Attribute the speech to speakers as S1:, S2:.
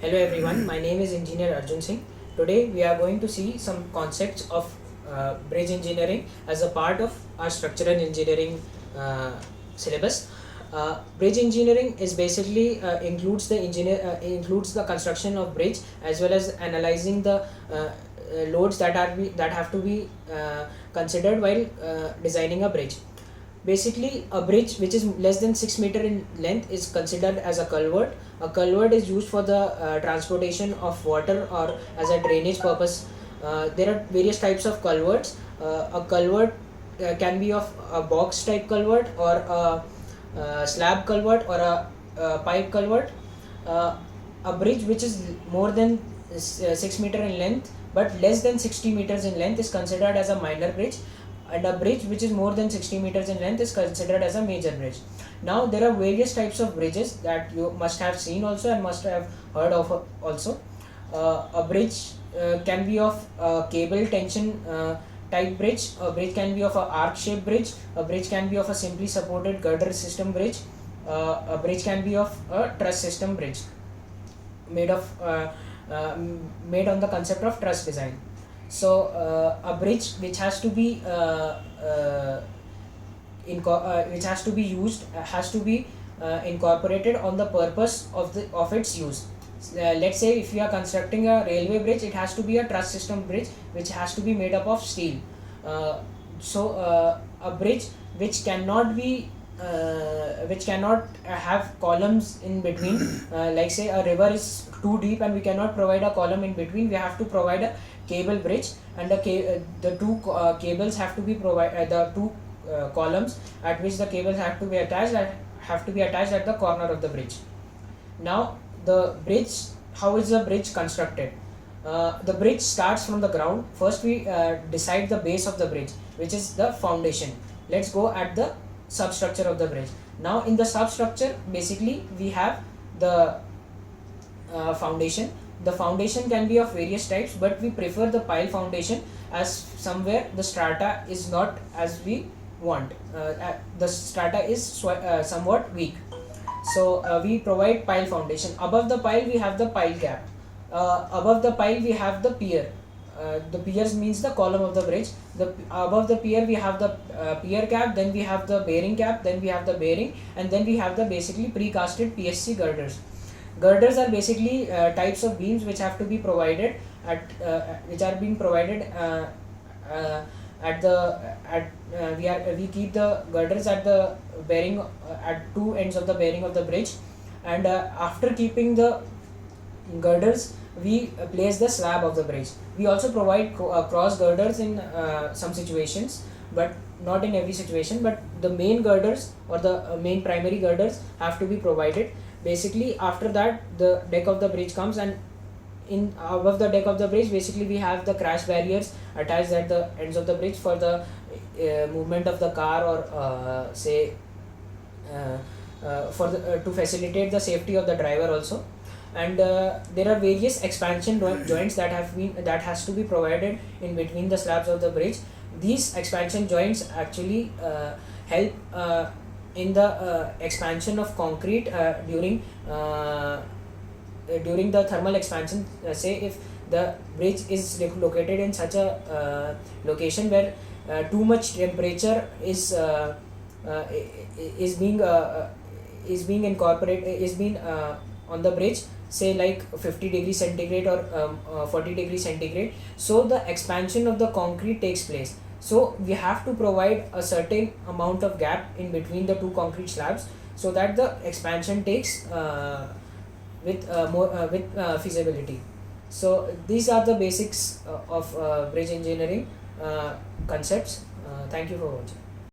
S1: Hello everyone, my name is Engineer Arjun Singh. Today we are going to see some concepts of bridge engineering as a part of our structural engineering syllabus. Bridge engineering is basically includes the construction of bridge as well as analyzing the loads that have to be considered while designing a bridge. Basically, a bridge which is less than 6 meter in length is considered as a culvert. A culvert is used for the transportation of water or as a drainage purpose. There are various types of culverts. A culvert can be of a box type culvert or a slab culvert or a pipe culvert. A bridge which is more than 6 meter in length but less than 60 meters in length is considered as a minor bridge, and a bridge which is more than 60 meters in length is considered as a major bridge. Now there are various types of bridges that you must have seen also and must have heard of also. A bridge can be of cable tension type bridge. A bridge can be of a arc shaped bridge. A bridge can be of a simply supported girder system bridge. A bridge can be of a truss system bridge made of made on the concept of truss design. So a bridge which has to be which has to be used has to be incorporated on the purpose of its use. Let's say if you are constructing a railway bridge, it has to be a truss system bridge which has to be made up of steel. A bridge which cannot have columns in between. Like say a river is too deep and we cannot provide a column in between. We have to provide a cable bridge, and the two cables have to be provided. The two columns at which the cables have to be attached at the corner of the bridge. Now the bridge, how is the bridge constructed? The bridge starts from the ground. First we decide the base of the bridge, which is the foundation. Let's go at the substructure of the bridge. Now in the substructure, basically we have the foundation. The foundation can be of various types, but we prefer the pile foundation as somewhere the strata is not as we want. The strata is somewhat weak. So we provide pile foundation. Above the pile we have the pile cap. Above the pile we have the pier. The piers means the column of the bridge. Above the pier we have the pier cap, then we have the bearing cap, then we have the bearing, and then we have the basically precasted PSC girders. Girders are basically types of beams which have to be provided which are being provided we keep the girders at the bearing at two ends of the bearing of the bridge, and after keeping the girders we place the slab of the bridge. We also provide cross girders in some situations, but not in every situation. But the main girders or the main primary girders have to be provided. Basically after that the deck of the bridge comes, and in above the deck of the bridge basically we have the crash barriers attached at the ends of the bridge for the movement of the car, or say to facilitate the safety of the driver also. And there are various expansion joints that has to be provided in between the slabs of the bridge. These expansion joints actually help in the expansion of concrete during the thermal expansion. Say if the bridge is located in such a location where too much temperature is being incorporated on the bridge, say like 50 degrees centigrade or 40 degrees centigrade, so the expansion of the concrete takes place. So we have to provide a certain amount of gap in between the two concrete slabs so that the expansion takes with feasibility. So these are the basics of bridge engineering concepts. Thank you for watching.